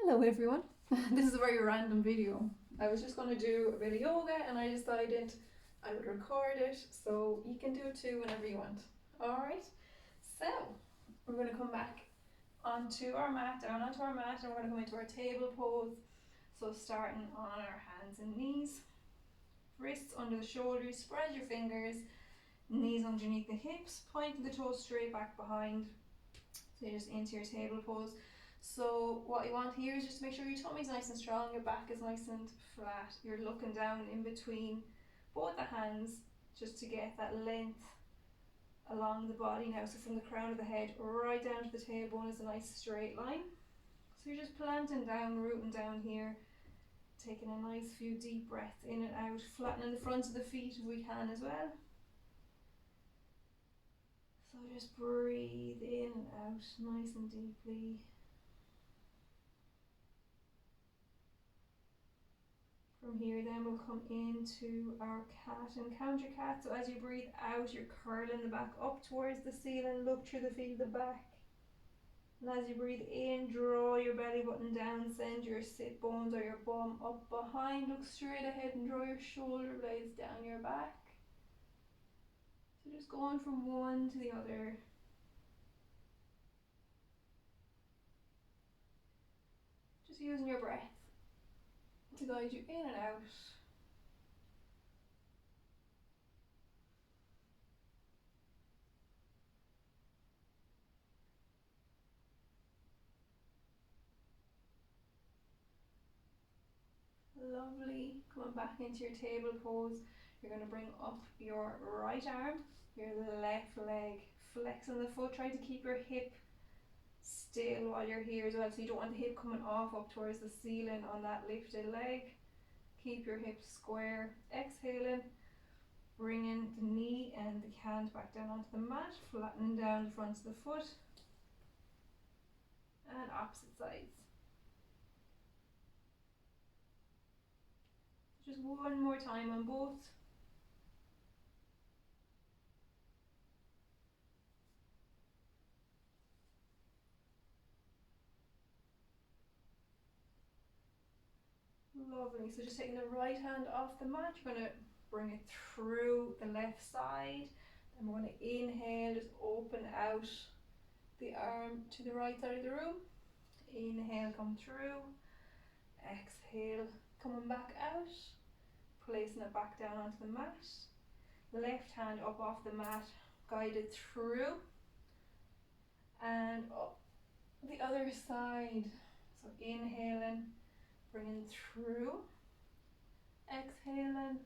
Hello everyone. This is a very random video. I was just going to do a bit of yoga and I decided I would record it so you can do it too whenever you want. Alright, so we're going to come back onto our mat, down onto our mat, and we're going to come into our table pose. So starting on our hands and knees, wrists under the shoulders, spread your fingers, knees underneath the hips, pointing the toes straight back behind. So you're just into your table pose. So what you want here is just to make sure your tummy's nice and strong, your back is nice and flat. You're looking down in between both the hands just to get that length along the body now. So from the crown of the head right down to the tailbone is a nice straight line. So you're just planting down, rooting down here, taking a nice few deep breaths in and out, flattening the fronts of the feet if we can as well. So just breathe in and out nice and deeply. From here then we'll come into our cat and counter cat. So as you breathe out, you're curling the back up towards the ceiling, look through the feet of the back. And as you breathe in, draw your belly button down, send your sit bones or your bum up behind, look straight ahead and draw your shoulder blades down your back. So just going from one to the other. Just using your breath to guide you in and out. Lovely. Coming back into your table pose, you're going to bring up your right arm, your left leg, flexing the foot, try to keep your hip still while you're here as well, so you don't want the hip coming off up towards the ceiling on that lifted leg. Keep your hips square. Exhaling, bringing the knee and the hand back down onto the mat, flattening down the front of the foot, and opposite sides. Just one more time on both. Lovely. So just taking the right hand off the mat, you're going to bring it through the left side. Then we're going to inhale, just open out the arm to the right side of the room. Inhale, come through. Exhale, coming back out. Placing it back down onto the mat. Left hand up off the mat, guided through. And up the other side. So inhaling, bringing through, exhaling,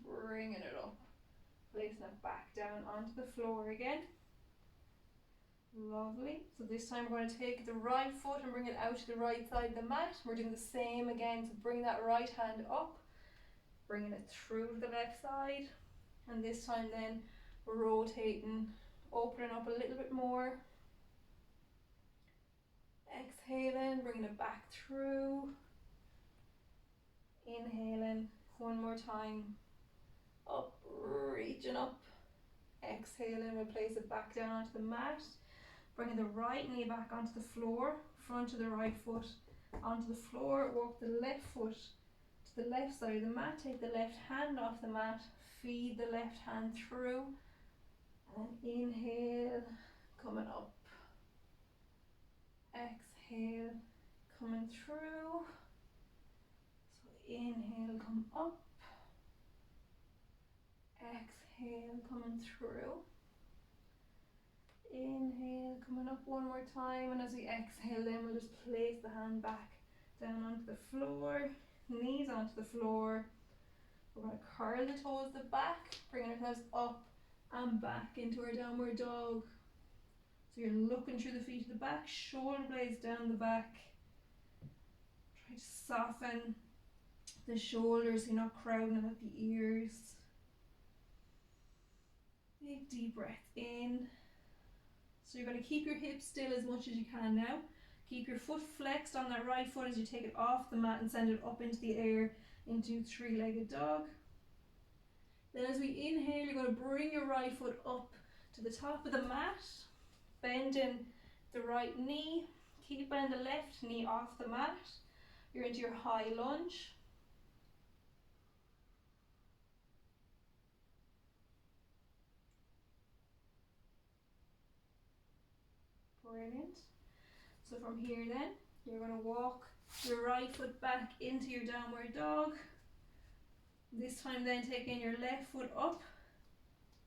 bringing it up, placing it back down onto the floor again. Lovely. So this time we're going to take the right foot and bring it out to the right side of the mat. We're doing the same again, so bring that right hand up, bringing it through to the left side, and this time then we're rotating, opening up a little bit more. Exhaling, bringing it back through. Inhaling, one more time, up, reaching up. Exhaling, we'll place it back down onto the mat, bringing the right knee back onto the floor, front of the right foot onto the floor, walk the left foot to the left side of the mat, take the left hand off the mat, feed the left hand through, and inhale, coming up. Exhale, coming through. Inhale, come up. Exhale, coming through. Inhale, coming up one more time, and as we exhale then we'll just place the hand back down onto the floor, knees onto the floor. We're going to curl the toes to the back, bringing ourselves up and back into our downward dog. So you're looking through the feet of the back, shoulder blades down the back. Try to soften the shoulders, so you're not crowding at the ears. Big deep breath in. So you're going to keep your hips still as much as you can now. Keep your foot flexed on that right foot as you take it off the mat and send it up into the air into three-legged dog. Then as we inhale, you're going to bring your right foot up to the top of the mat, bending the right knee, keeping the left knee off the mat. You're into your high lunge. Brilliant. So from here then, you're going to walk your right foot back into your downward dog. This time then taking your left foot up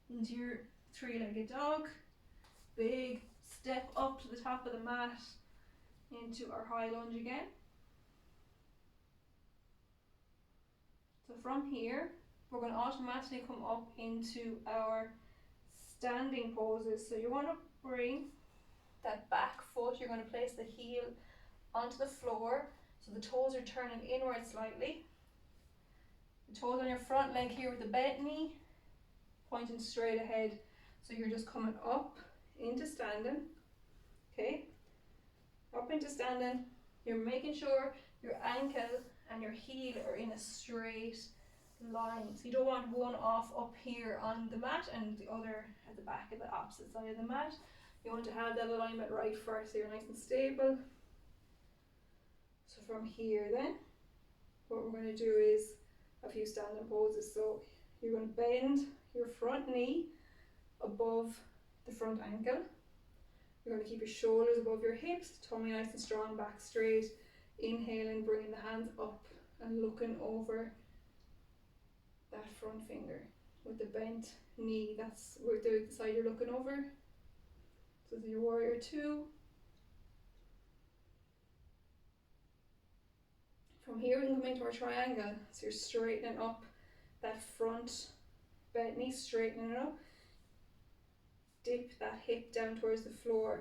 into your three-legged dog. Big step up to the top of the mat into our high lunge again. So from here, we're going to automatically come up into our standing poses. So you want to bring that back foot, you're going to place the heel onto the floor, so the toes are turning inward slightly. The toes on your front leg here with the bent knee, pointing straight ahead. So you're just coming up into standing, okay? Up into standing. You're making sure your ankle and your heel are in a straight line. So you don't want one off up here on the mat and the other at the back of the opposite side of the mat. You want to have that alignment right first, so you're nice and stable. So from here then, what we're going to do is a few standing poses. So you're going to bend your front knee above the front ankle. You're going to keep your shoulders above your hips, tummy nice and strong, back straight. Inhaling, bringing the hands up and looking over that front finger with the bent knee. That's where the side you're looking over. So this is your warrior two. From here we can come into our triangle. So you're straightening up that front bent knee, straightening it up. Dip that hip down towards the floor.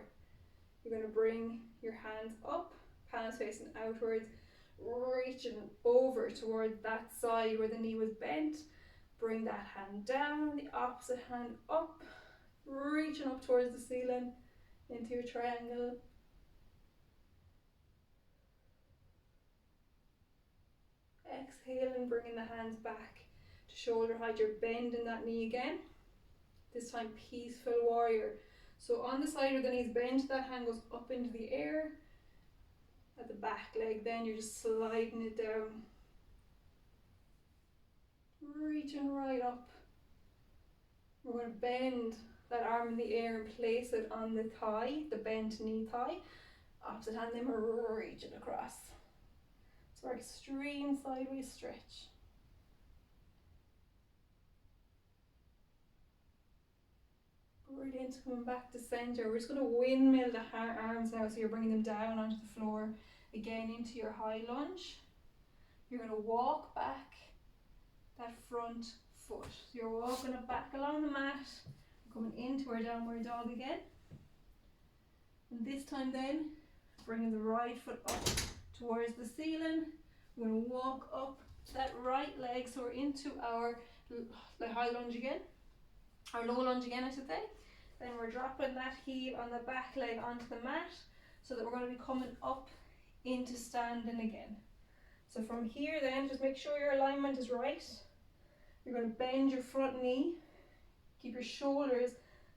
You're going to bring your hands up, palms facing outwards, reaching over toward that side where the knee was bent. Bring that hand down, the opposite hand up, reaching up towards the ceiling into your triangle. Exhaling, bringing the hands back to shoulder height. You're bending that knee again. This time peaceful warrior. So on the side where the knee's bent, that hand goes up into the air. At the back leg then you're just sliding it down. Reaching right up. We're going to bend that arm in the air and place it on the thigh, the bent knee thigh. Opposite hand then we're reaching across. So our extreme sideways stretch. Brilliant, coming back to center. We're just going to windmill the arms now, so you're bringing them down onto the floor. Again into your high lunge. You're going to walk back that front foot. So you're walking it back along the mat, coming into our downward dog again. And this time then, bringing the right foot up towards the ceiling. We're going to walk up that right leg, so we're into our high lunge again, or low lunge again I should say. Then we're dropping that heel on the back leg onto the mat, so that we're going to be coming up into standing again. So from here then, just make sure your alignment is right. You're going to bend your front knee, keep your shoulders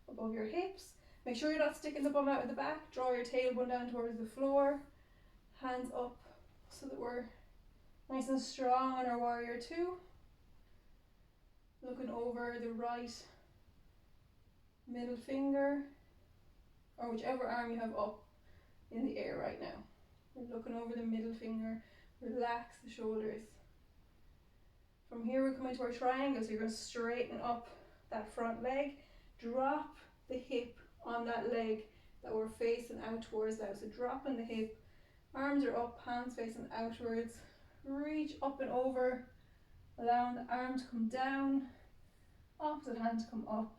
above your hips. Make sure you're not sticking the bum out of the back. Draw your tailbone down towards the floor, hands up, so that we're nice and strong on our warrior two. Looking over the right middle finger, or whichever arm you have up in the air right now. We're looking over the middle finger, relax the shoulders. From here we come into our triangle, so you're going to straighten up that front leg, drop the hip on that leg that we're facing out towards now. So dropping the hip, arms are up, hands facing outwards, reach up and over, allowing the arm to come down, opposite hand to come up,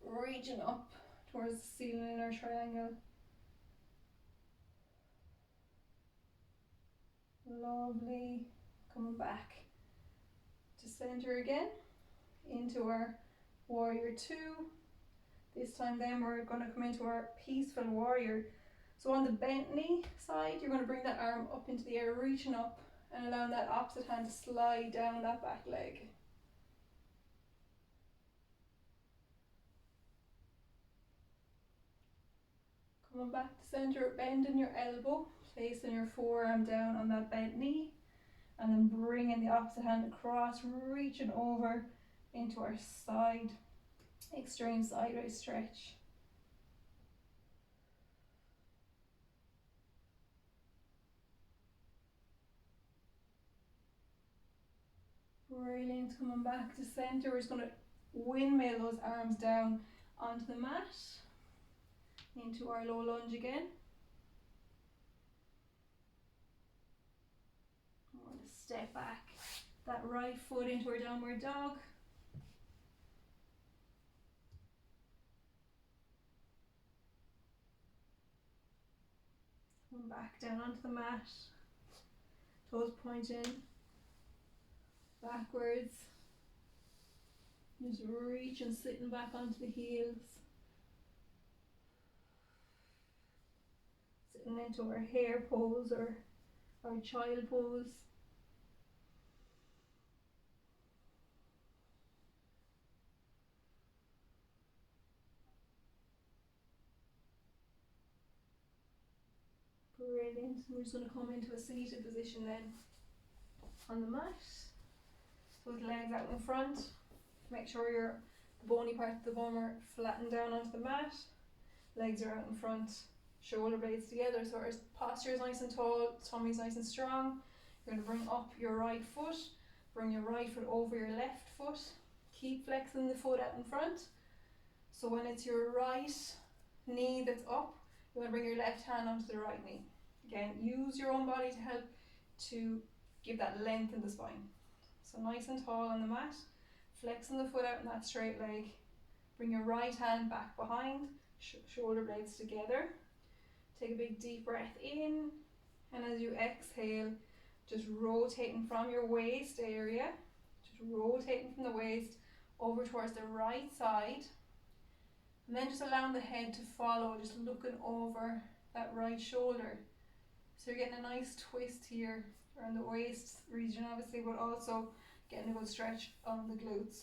reaching up towards the ceiling in our triangle. Lovely. Coming back to center again, into our warrior two. This time then we're going to come into our peaceful warrior. So on the bent knee side, you're going to bring that arm up into the air, reaching up and allowing that opposite hand to slide down that back leg. Coming back to center, bending your elbow, placing your forearm down on that bent knee, and then bringing the opposite hand across, reaching over into our side, extreme sideways stretch. Brilliant. Coming back to center, we're just going to windmill those arms down onto the mat, into our low lunge again. We're going to step back that right foot into our downward dog. Come back down onto the mat, toes pointing backwards. Just reach and sitting back onto the heels. Sitting into our hare pose or our child pose. Brilliant. We're just going to come into a seated position then on the mat. So with legs out in front. Make sure the bony part of the bum are flattened down onto the mat. Legs are out in front. Shoulder blades together, so our posture is nice and tall, tummy's nice and strong. You're going to bring up your right foot, bring your right foot over your left foot. Keep flexing the foot out in front. So when it's your right knee that's up, you want to bring your left hand onto the right knee. Again, use your own body to help to give that length in the spine. So nice and tall on the mat, flexing the foot out in that straight leg. Bring your right hand back behind, shoulder blades together. Take a big deep breath in, and as you exhale, just rotating from your waist area, just rotating from the waist over towards the right side, and then just allowing the head to follow, just looking over that right shoulder. So you're getting a nice twist here around the waist region obviously, but also getting a good stretch on the glutes.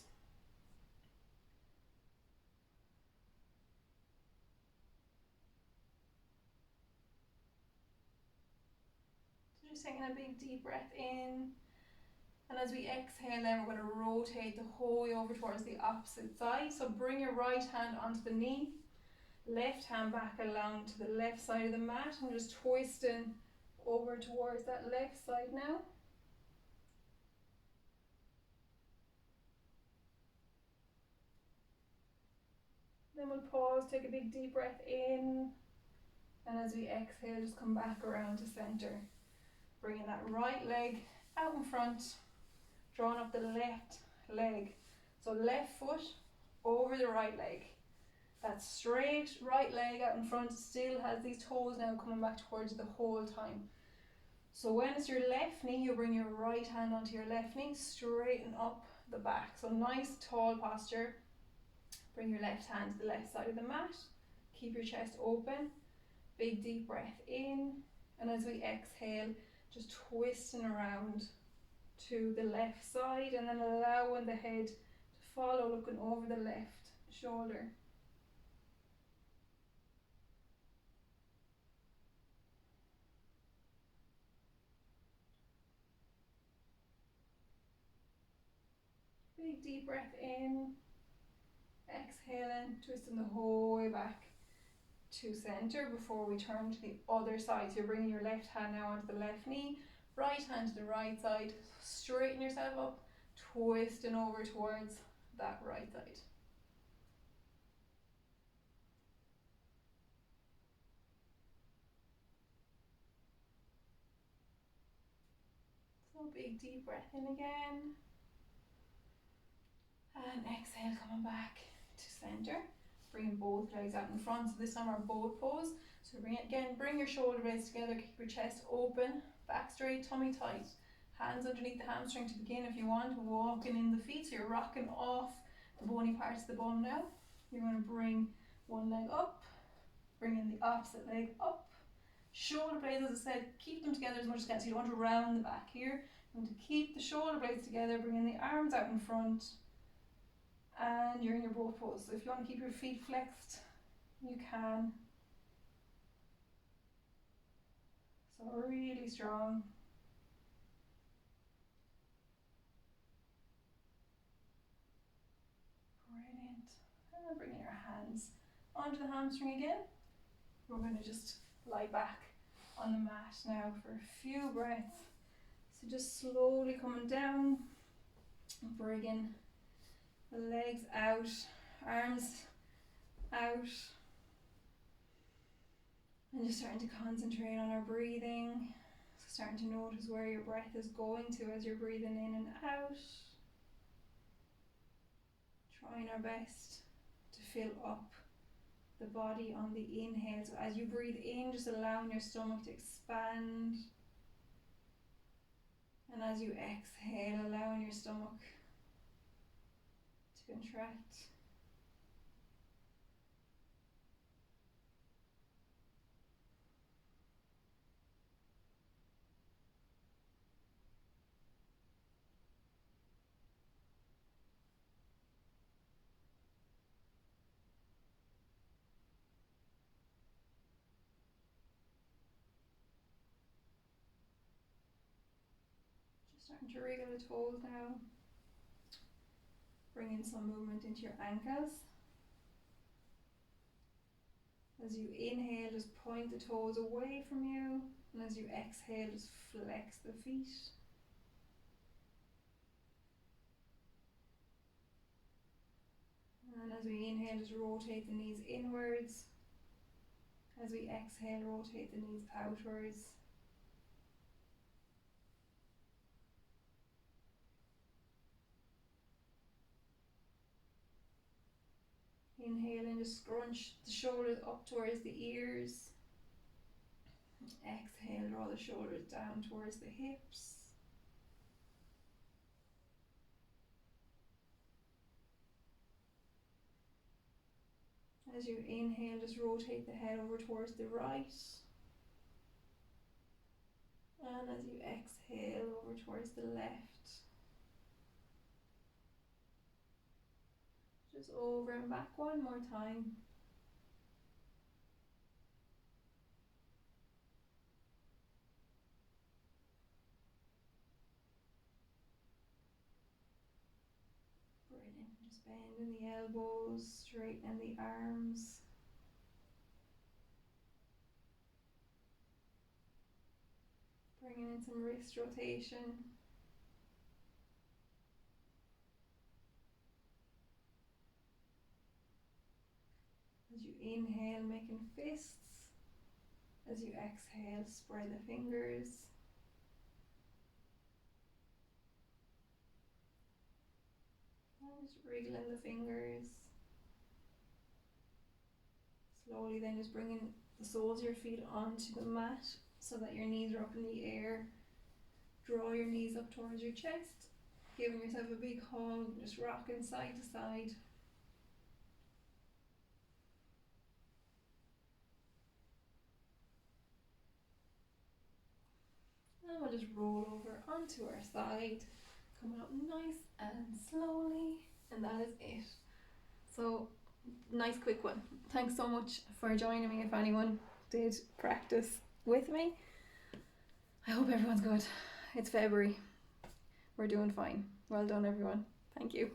Just taking a big deep breath in, and as we exhale then we're going to rotate the whole way over towards the opposite side. So bring your right hand onto the knee, left hand back along to the left side of the mat, and just twisting over towards that left side now. Then we'll pause, take a big deep breath in, and as we exhale just come back around to center. Bringing that right leg out in front, drawing up the left leg. So left foot over the right leg. That straight right leg out in front still has these toes now coming back towards you the whole time. So when it's your left knee, you bring your right hand onto your left knee, straighten up the back. So nice tall posture. Bring your left hand to the left side of the mat. Keep your chest open. Big deep breath in. And as we exhale, just twisting around to the left side, and then allowing the head to follow, looking over the left shoulder. Big deep breath in, exhaling, twisting the whole way back to center before we turn to the other side. So you're bringing your left hand now onto the left knee, right hand to the right side, straighten yourself up, twisting over towards that right side. So big deep breath in again, and exhale, coming back to center. Bringing both legs out in front, so this time our boat pose. So bring your shoulder blades together, keep your chest open, back straight, tummy tight. Hands underneath the hamstring to begin if you want, walking in the feet, so you're rocking off the bony parts of the bum now. You're going to bring one leg up, bringing the opposite leg up. Shoulder blades, as I said, keep them together as much as you can, so you don't want to round the back here. You want to keep the shoulder blades together, bringing the arms out in front, and you're in your boat pose. So if you want to keep your feet flexed, you can. So really strong. Brilliant. And bringing your hands onto the hamstring again. We're going to just lie back on the mat now for a few breaths. So just slowly coming down, bringing the legs out, arms out, and just starting to concentrate on our breathing. So starting to notice where your breath is going to as you're breathing in and out. Trying our best to fill up the body on the inhale. So as you breathe in, just allowing your stomach to expand. And as you exhale, allowing your stomach to contract. Just starting to wriggle the toes now. Bring in some movement into your ankles. As you inhale, just point the toes away from you. And as you exhale, just flex the feet. And as we inhale, just rotate the knees inwards. As we exhale, rotate the knees outwards. Inhaling, just scrunch the shoulders up towards the ears. Exhale, draw the shoulders down towards the hips. As you inhale, just rotate the head over towards the right. And as you exhale, over towards the left. Just over and back one more time. Brilliant. Just bending the elbows, straightening the arms. Bringing in some wrist rotation. As you inhale, making fists. As you exhale, spread the fingers. And just wriggling the fingers. Slowly then just bringing the soles of your feet onto the mat so that your knees are up in the air. Draw your knees up towards your chest, giving yourself a big hug, just rocking side to side. And we'll just roll over onto our side, coming up nice and slowly, and that is it. So, nice quick one. Thanks so much for joining me if anyone did practice with me. I hope everyone's good. It's February. We're doing fine. Well done, everyone. Thank you.